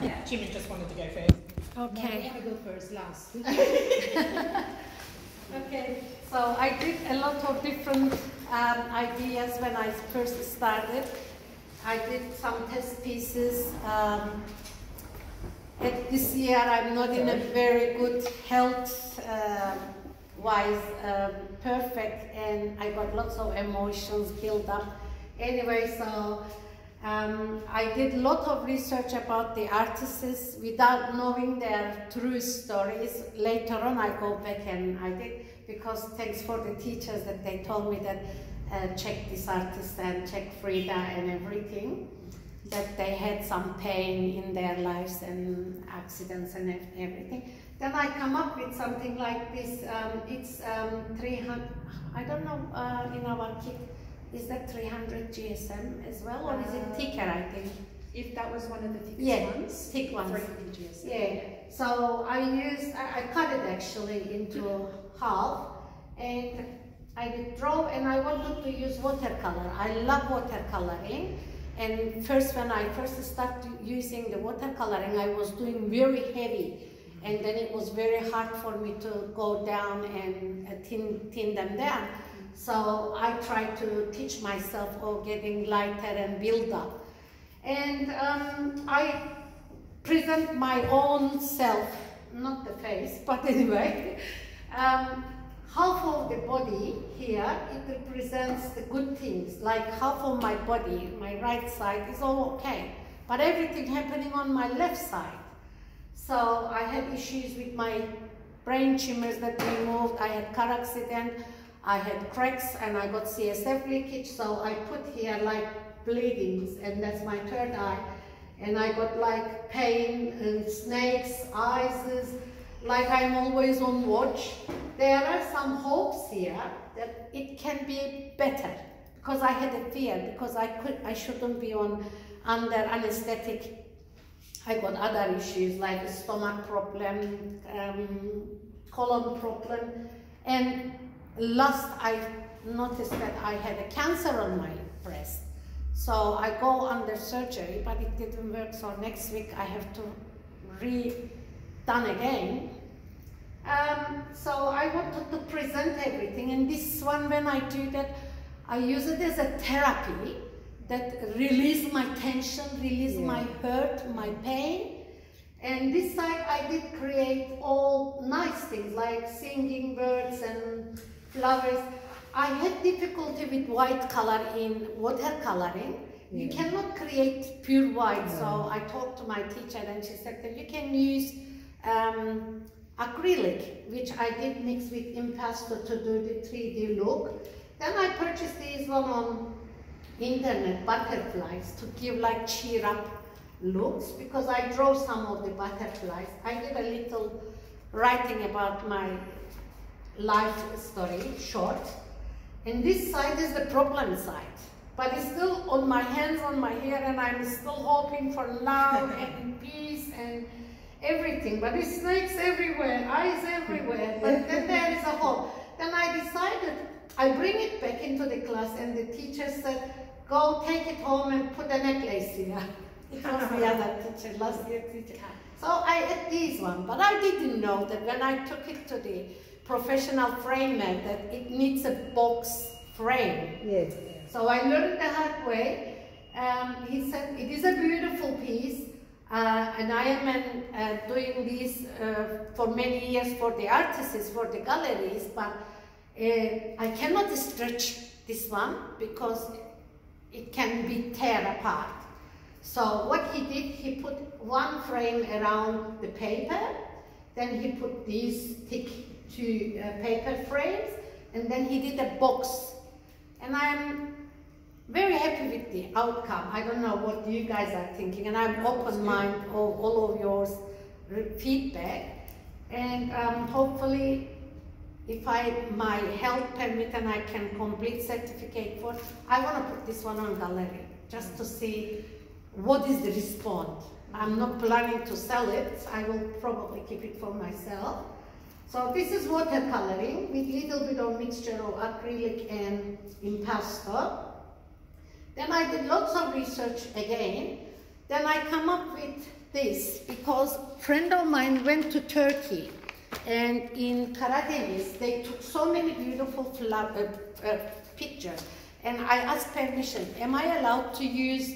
Yeah. Jimmy just wanted to go first. Okay. No, I go first, last. Okay, so I did a lot of different ideas when I first started. I did some test pieces. This year I'm not in a very good health wise perfect, and I got lots of emotions built up. Anyway, so I did a lot of research about the artists without knowing their true stories. Later on I go back and I did, because thanks for the teachers that they told me that check this artist and check Frida and everything, that they had some pain in their lives and accidents and everything. Then I come up with something like this. It's 300, I don't know, in our kit, is that 300 GSM as well, or is it thicker, I think? If that was one of the thickest ones, thick ones. 300 GSM. Yeah. So I cut it actually into half, and I did draw, and I wanted to use watercolor. I love watercoloring. And first, when I first started using the watercoloring, I was doing very heavy, and then it was very hard for me to go down and thin them down. So I tried to teach myself getting lighter and build up. And I present my own self, not the face, but anyway. Half of the body here, it represents the good things, like half of my body, my right side is all okay, but everything happening on my left side. So I had issues with my brain tumors that removed, I had car accident, I had cracks, and I got CSF leakage, so I put here like bleedings, and that's my third eye, and I got like pain and snakes, eyes, like I'm always on watch. There are some hopes here that it can be better, because I had a fear, because I shouldn't be under anesthetic. I got other issues like a stomach problem, colon problem, and last I noticed that I had a cancer on my breast. So I go under surgery, but it didn't work, so next week I have to done again. So I wanted to present everything, and this one, when I do that, I use it as a therapy that release my tension, release my hurt, my pain. And this side I did create all nice things like singing birds and flowers. I had difficulty with white color in watercoloring. You cannot create pure white, so I talked to my teacher and she said that you can use acrylic, which I did mix with impasto to do the 3D look. Then I purchased these one on internet, butterflies, to give like cheer up looks, because I draw some of the butterflies. I did a little writing about my life story, short. And this side is the problem side, but it's still on my hands, on my hair, and I'm still hoping for love and peace and everything. But there's snakes everywhere, eyes everywhere, but then there is a hope. Then I decided, I bring it back into the class, and the teacher said, go take it home and put a necklace here. It was the other teacher, last year teacher. So I had these one, but I didn't know that when I took it to the professional framer that it needs a box frame. Yes. So I learned the hard way. He said, it is a beautiful piece, and I am doing this for many years for the artists, for the galleries, but I cannot stretch this one because it can be tear apart. So what he did, he put one frame around the paper, then he put these thick two paper frames, and then he did a box. And I'm very happy with the outcome. I don't know what you guys are thinking, and I'm open-minded of all of your feedback. And hopefully, if my health permit and I can complete Certificate 4, I want to put this one on gallery, just to see what is the response. I'm not planning to sell it. I will probably keep it for myself. So this is watercoloring with little bit of mixture of acrylic and impasto. Then I did lots of research again. Then I come up with this because a friend of mine went to Turkey, and in Karadeniz they took so many beautiful pictures, and I asked permission, am I allowed to use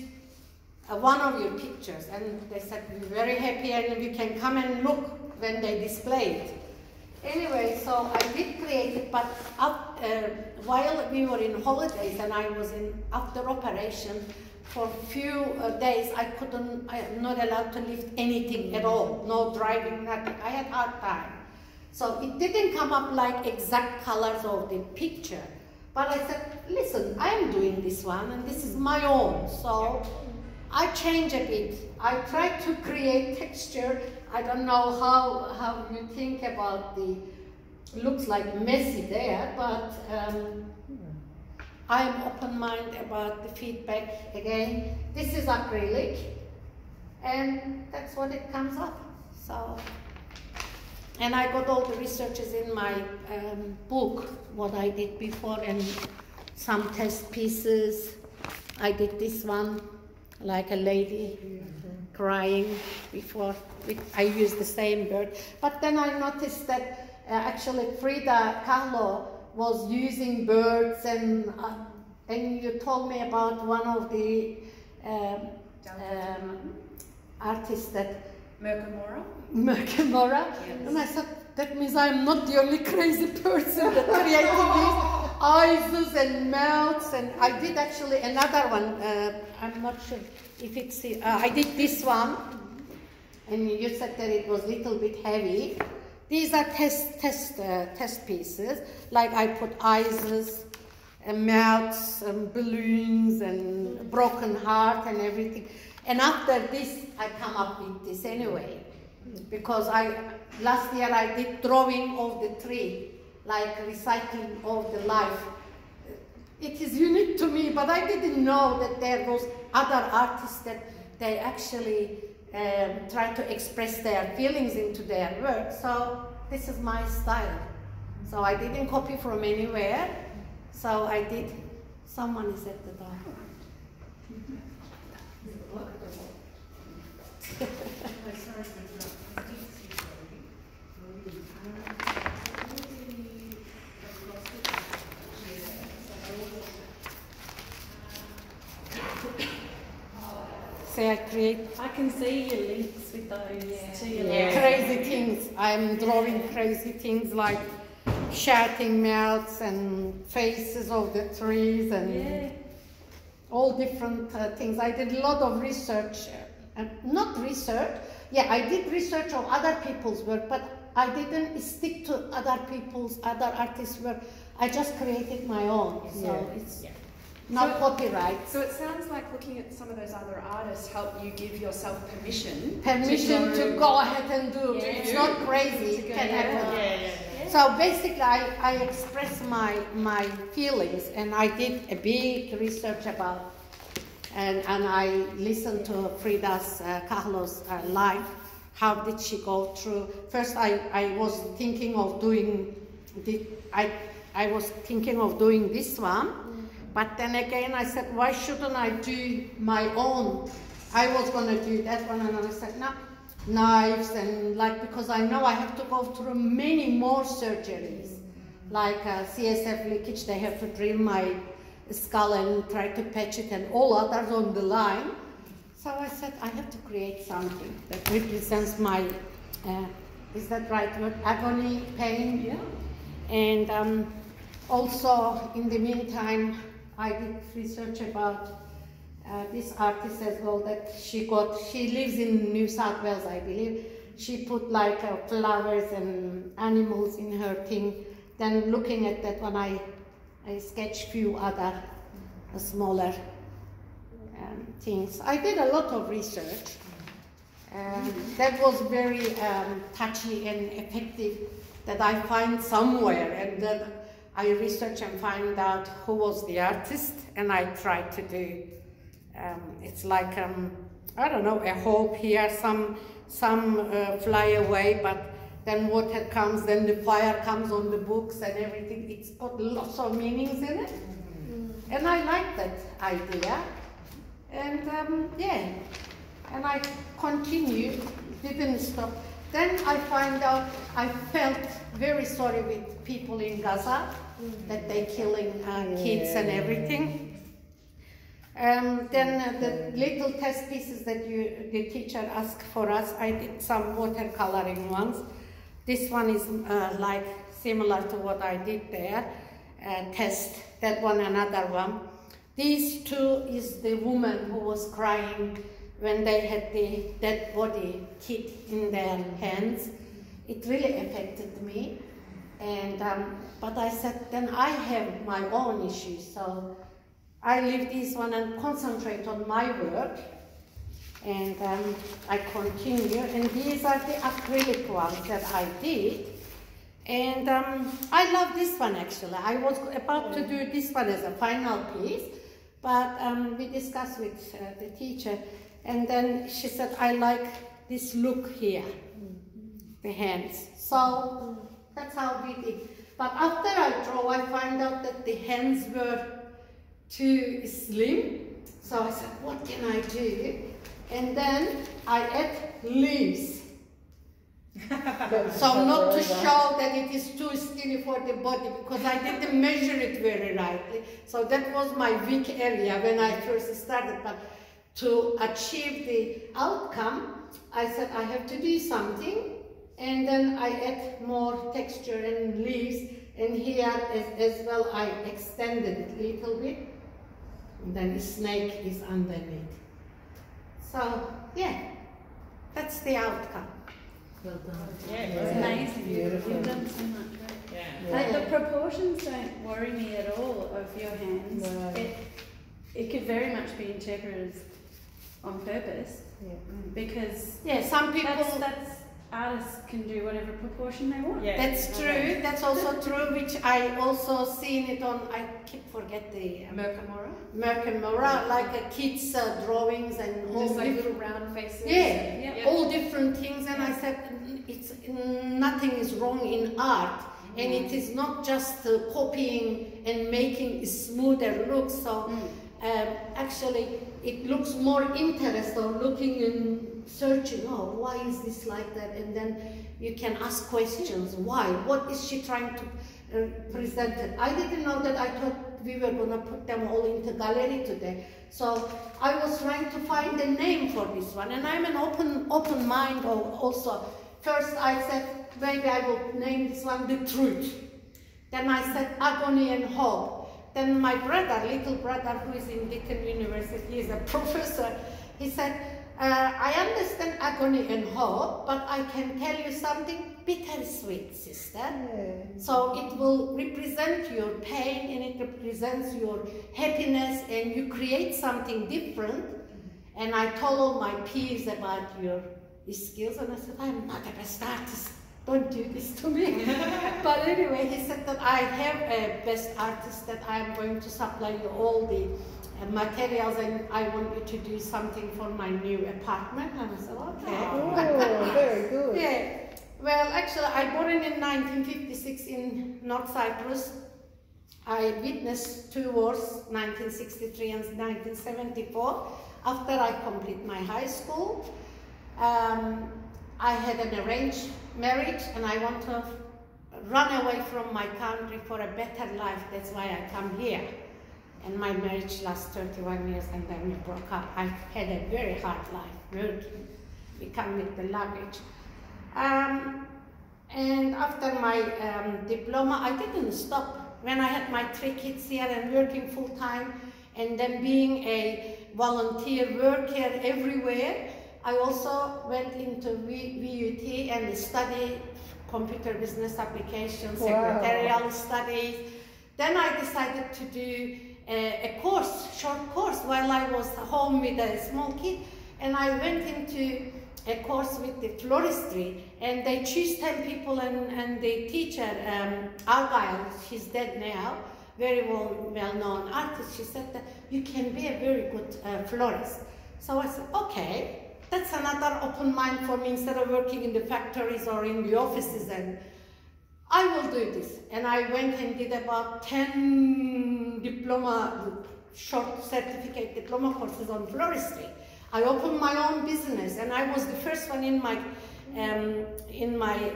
one of your pictures? And they said, we're very happy and you can come and look when they display it. Anyway, so I did create it, but while we were in holidays and I was after operation, for a few days I'm not allowed to lift anything at all, no driving, nothing. I had hard time. So it didn't come up like exact colors of the picture. But I said, listen, I am doing this one and this is my own. So I change a bit. I try to create texture. I don't know how you think about looks like messy there, but I am open-minded about the feedback again. This is acrylic, and that's what it comes up. So, and I got all the researches in my book, what I did before, and some test pieces. I did this one, like a lady crying before. I used the same bird. But then I noticed that actually Frida Kahlo was using birds, and you told me about one of the artists that Merkemora, yes. And I thought, that means I'm not the only crazy person that created these eyes and mouths, and I did actually another one, I'm not sure if it's, I did this one, and you said that it was a little bit heavy. These are test pieces, like I put eyes and mouths and balloons and broken heart and everything. And after this, I come up with this anyway, because last year I did drawing of the tree, like recycling of the life. It is unique to me, but I didn't know that there was other artists that they actually try to express their feelings into their work. So this is my style. So I didn't copy from anywhere. So I did. Someone is at the door. Say I can see your links with those to your crazy things. I'm drawing crazy things like shouting mouths and faces of the trees and all different things. I did a lot of research, not research. Yeah, I did research of other people's work, but I didn't stick to other artists' work. I just created my own. So it's not copyright. So it sounds like looking at some of those other artists help you give yourself permission to go ahead and do. It's not crazy. It can happen. So basically, I express my feelings, and I did a big research about, and I listened to Frida Kahlo's life. How did she go through? First, I was thinking of doing this one. But then again, I said, why shouldn't I do my own? I was going to do that one, and I said, no, knives, and because I know I have to go through many more surgeries. Like CSF leakage, they have to drill my skull and try to patch it, and all others on the line. So I said, I have to create something that represents my, is that right word? Agony, pain. Yeah. And also, in the meantime, I did research about this artist as well that she lives in New South Wales, I believe. She put flowers and animals in her thing. Then looking at that one, I sketched few other smaller things. I did a lot of research. That was very touchy and effective that I find somewhere, and then I research and find out who was the artist, and I try to do, it's like, I don't know, a hope here, some fly away, but then water comes, then the fire comes on the books and everything. It's got lots of meanings in it. And I like that idea. And yeah, And I continued, didn't stop. Then I find out, I felt very sorry with people in Gaza, that they're killing kids and everything. Then the little test pieces that the teacher asked for us, I did some watercoloring ones. This one is like similar to what I did there, test, that one, another one. These two is the woman who was crying when they had the dead body kit in their hands. It really affected me. And, but I said, then I have my own issues, so I leave this one and concentrate on my work. And I continue, and these are the acrylic ones that I did. And I love this one actually. I was about to do this one as a final piece, but we discussed with the teacher, and then she said, I like this look here, the hands. So that's how we did. But after I draw, I find out that the hands were too slim. So I said, what can I do? And then I add leaves. So not to show that it is too skinny for the body, because I didn't measure it very rightly. So that was my weak area when I first started. But to achieve the outcome, I said I have to do something. And then I add more texture and leaves. And here as well, I extended it a little bit. And then the snake is underneath. So, yeah, that's the outcome. Well done. Yeah, It's amazing. Beautiful. You've done so much work. Yeah. Like the proportions don't worry me at all of your hands. No. It could very much be interpreted as on purpose, because Yeah, some people... that's artists can do whatever proportion they want. Yeah. That's true. That's also true, which I also seen it on, I keep forget the... Mercamora, like kids' drawings and all Just like different... little round faces. Yeah, Yeah. all different things, and I said, it's nothing is wrong in art, and it is not just copying and making smoother looks. So actually, it looks more interesting looking and searching. Oh, why is this like that? And then you can ask questions. Why? What is she trying to present? I didn't know that. I thought we were gonna put them all into gallery today. So I was trying to find a name for this one, and I'm an open mind also. First I said, maybe I will name this one The Truth. Then I said Agony and Hope. Then my brother, little brother who is in Deakin University, he is a professor, he said, I understand agony and hope, but I can tell you something bittersweet, sister. Yeah. So it will represent your pain, and it represents your happiness, and you create something different. And I told all my peers about your skills, and I said, I'm not the best artist. Don't do this to me. But anyway, he said that I have a best artist, that I am going to supply you all the materials, and I want you to do something for my new apartment. And I said, okay. Oh, very good. Yeah. Well, actually, I born in 1956 in North Cyprus. I witnessed two wars, 1963 and 1974. After I complete my high school, I had an arranged marriage, and I want to run away from my country for a better life. That's why I come here. And my marriage lasted 31 years, and then we broke up. I had a very hard life, working. We come with the luggage. And after my diploma, I didn't stop. When I had my 3 kids here and working full time, and then being a volunteer worker everywhere, I also went into VUT and studied computer business applications, secretarial studies. Then I decided to do a course, short course, while I was home with a small kid, and I went into a course with the floristry, and they choose 10 people, and the teacher, Argyle, she's dead now, very well-known artist, she said that you can be a very good florist. So I said, okay, that's another open mind for me, instead of working in the factories or in the offices, and I will do this. And I went and did about 10 short certificate diploma courses on floristry. I opened my own business, and I was the first one in my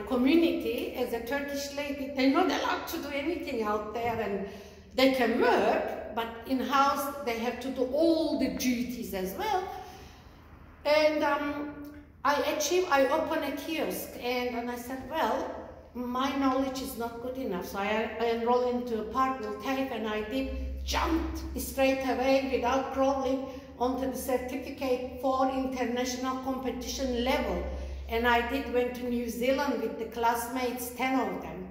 community as a Turkish lady. They're not allowed to do anything out there, and they can work, but in-house they have to do all the duties as well. And I opened a kiosk, and I said, well, my knowledge is not good enough. So I enrolled into a Parkville TAFE, and I jumped straight away without crawling onto the Certificate4 international competition level. And I went to New Zealand with the classmates, 10 of them,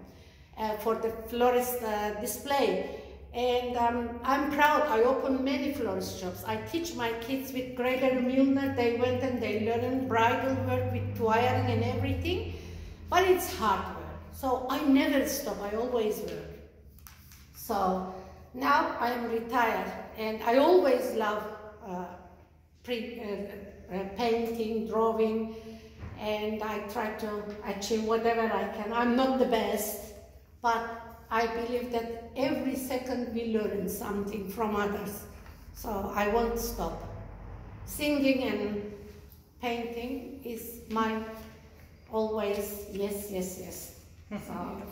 for the florist display. And I'm proud. I opened many florist shops. I teach my kids with Gregory Milner. They went and they learned bridal work with wiring and everything. But it's hard work. So I never stop. I always work. So now I am retired, and I always love painting, drawing, and I try to achieve whatever I can. I'm not the best, but I believe that every second we learn something from others. So I won't stop. Singing and painting is my always yes, yes, yes. So,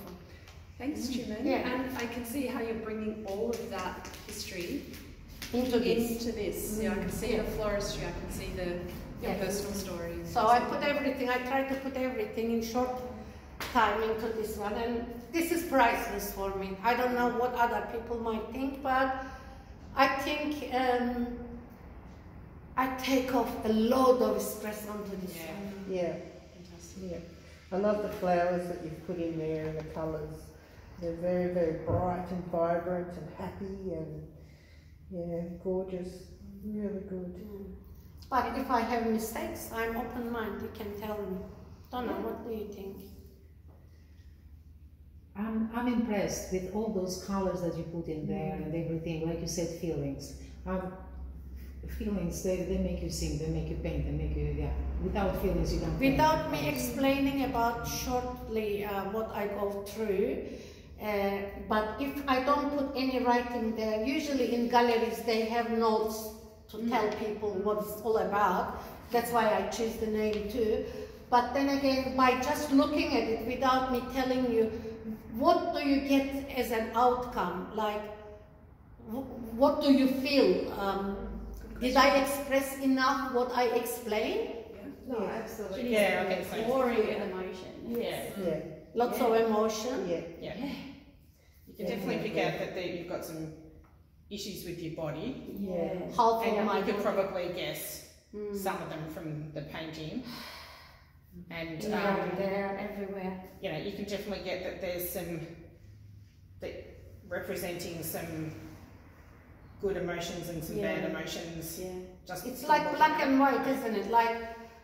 thanks, Jimin. Yeah. And I can see how you're bringing all of that history into this. Yeah, I can see the floristry, I can see your personal story. So I put everything, I try to put everything in short time into this one, and this is priceless for me. I don't know what other people might think, but I think I take off a load of stress onto this one. Yeah. Fantastic. Yeah. I love the flowers that you've put in there and the colours. They're very, very bright and vibrant and happy and, yeah, gorgeous. Really good. But if I have mistakes, I'm open-minded. You can tell me. Donna, what do you think? I'm impressed with all those colors that you put in there and everything. Like you said, feelings. Feelings, they make you sing, they make you paint, they make you, without feelings you don't paint. Without me explaining about shortly what I go through, but if I don't put any writing there, usually in galleries they have notes to tell people what it's all about. That's why I choose the name too. But then again, by just looking at it without me telling you, what do you get as an outcome? Like, what do you feel? Did I express enough what I explained? No, absolutely. Yeah, okay, so Pouring an emotion. yeah. Yeah. Lots of emotion. Yeah. Yeah. You can definitely pick out that you've got some issues with your body, Yeah. Half of and my you could body. probably guess some of them from the painting. And They're everywhere. you know, you can definitely get that there's some representing some good emotions and some bad emotions. Yeah. Just It's like black and white, isn't it? Like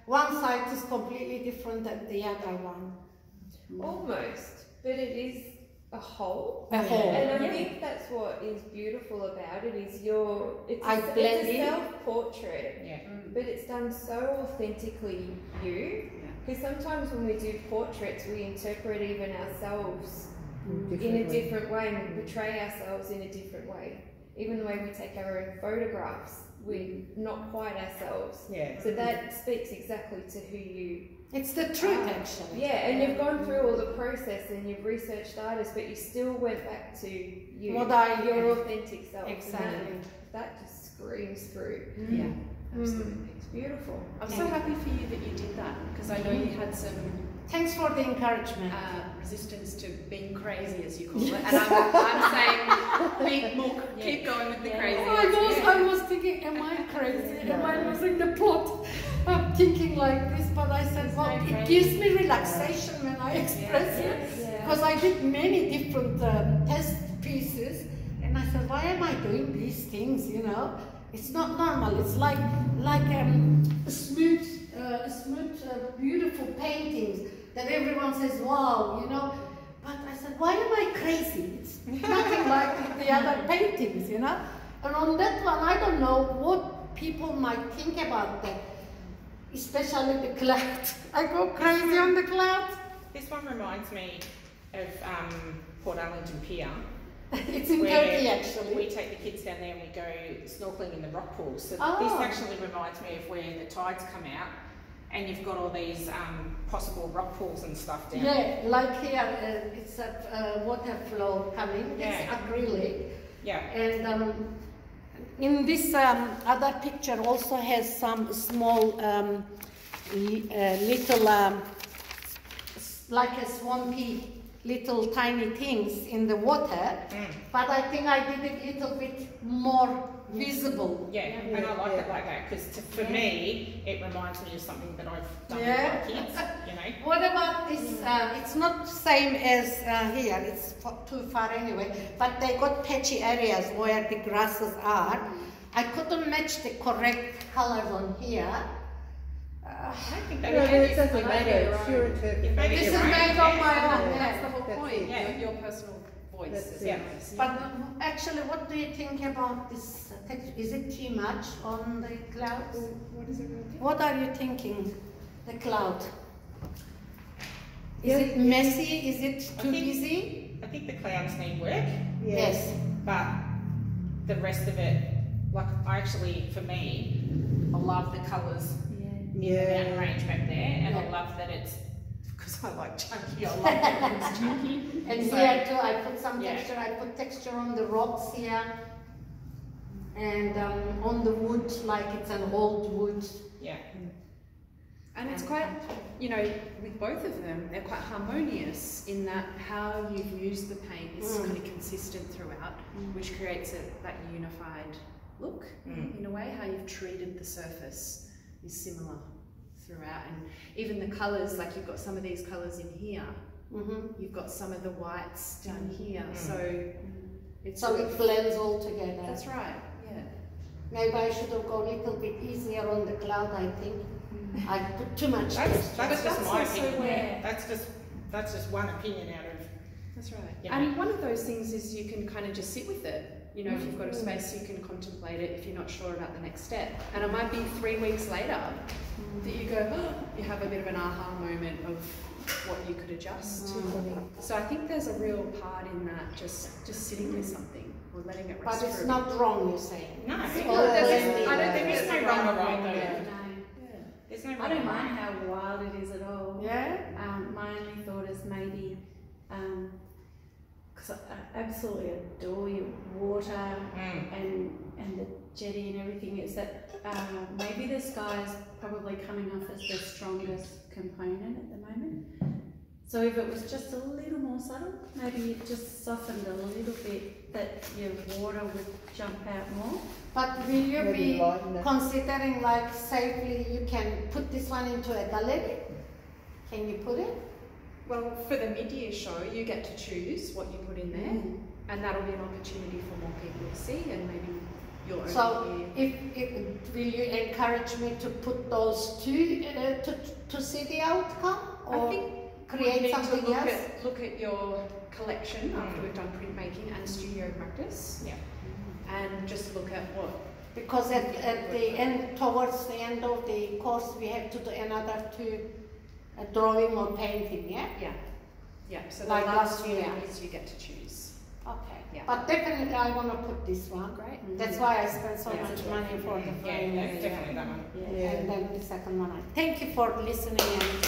one side is completely different than the other one. Almost, but it is a whole. A whole. And I think that's what is beautiful about it is it's I blend a in. self-portrait, Yeah. but it's done so authentically you. Because sometimes when we do portraits, we interpret even ourselves in a different way and we portray ourselves in a different way. Even the way we take our own photographs, we're not quite ourselves. Yeah. So that speaks exactly to who you It's the truth, actually. yeah, and you've gone through all the process and you've researched artists, but you still went back to you, your authentic self. Exactly. That just screams through. Yeah, absolutely. It's beautiful. I'm so happy for you that you did that, because I know you had some Thanks for the encouragement. resistance to being crazy, as you call it. And I'm saying, keep going with the crazy. I was thinking, am I crazy? Am I losing the plot? I'm thinking like this, but I said, well, it gives me relaxation when I express it. Because I did many different test pieces, and I said, why am I doing these things, you know? It's not normal. It's like smooth, beautiful paintings that everyone says, wow, you know. But I said, why am I crazy? It's nothing like the other paintings, you know. And on that one, I don't know what people might think about that, especially the clouds. I go crazy on the clouds. This one reminds me of Port Arlington Pier, It's in where Turkey actually. we take the kids down there and we go snorkeling in the rock pools. So Oh. this actually reminds me of where the tides come out and you've got all these possible rock pools and stuff down there. Yeah, like here, it's a water flow coming. Yeah. It's acrylic. Yeah. And in this other picture also has some small little, like a swampy little tiny things in the water. But I think I did it a little bit more visible. Yeah, and I like it like that because for me, it reminds me of something that I've done with my kids, you know. What about this? It's not the same as here, it's too far anyway, but they got patchy areas where the grasses are. I couldn't match the correct colors on here. I don't think No, that it doesn't matter. It's your interpretation. This is made on my own. That's the whole That's point. it. Yeah, your personal voice. That's is it. nice. But actually, what do you think about this text? Is it too much on the clouds? What is it going to do? What are you thinking? The cloud. Is Yeah. it messy? Is it too think- busy? I think the clouds need work, Yes. but the rest of it, like I actually, for me, I love the colours in the mountain range back there, and I love that it's, because I like chunky, I love that it's chunky. And So- here too, I put some Yeah. texture. I put texture on the rocks here, and on the wood, like it's an old wood. Yeah. And it's quite, you know, with both of them, they're quite harmonious in that how you've used the paint is kind of consistent throughout, which creates that unified look in a way. How you've treated the surface is similar throughout, and even the colours, like you've got some of these colours in here, you've got some of the whites down here, so it's So it blends all together. that's right, yeah. Maybe I should have gone a little bit easier on the cloud. I think I put too much That's texture. just my also opinion. where- That's just one opinion out of. That's right. You know. And one of those things is you can kind of just sit with it. You know, if you've got a space, you can contemplate it if you're not sure about the next step. And it might be 3 weeks later that you go, oh, you have a bit of an aha moment of what you could adjust. So I think there's a real part in that, just sitting with something or letting it rest. But it's for a not bit. wrong, you say. No, It's there all is- blending. I don't think there's no wrong or right though. No. There's no I wrong don't or mind right. how wild it is at all. Yeah? My only thought is maybe, because I absolutely adore your water and the jetty and everything, is that maybe the sky is probably coming off as the strongest component at the moment. So if it was just a little more subtle, maybe it just softened a little bit, that your water would jump out more. But will you Maybe be lighten it. considering, like, safely you can put this one into a gallery? Can you put it? Well, for the mid-year show, you get to choose what you put in there, and that'll be an opportunity for more people to see, and maybe your own So, year. will you encourage me to put those two to see the outcome, or I think we create need something to else? look at your collection after we've done printmaking and studio practice. Yeah. And just look at what. Because at the end, towards the end of the course, we have to do another two drawing or painting. Yeah. Yeah. So Like the last last few year. weeks you get to choose. Okay. Yeah. But definitely, I want to put this one. Great. That's why I spent so Yeah. much money for the Yeah, frame. definitely that one. And then the second one. Thank you for listening and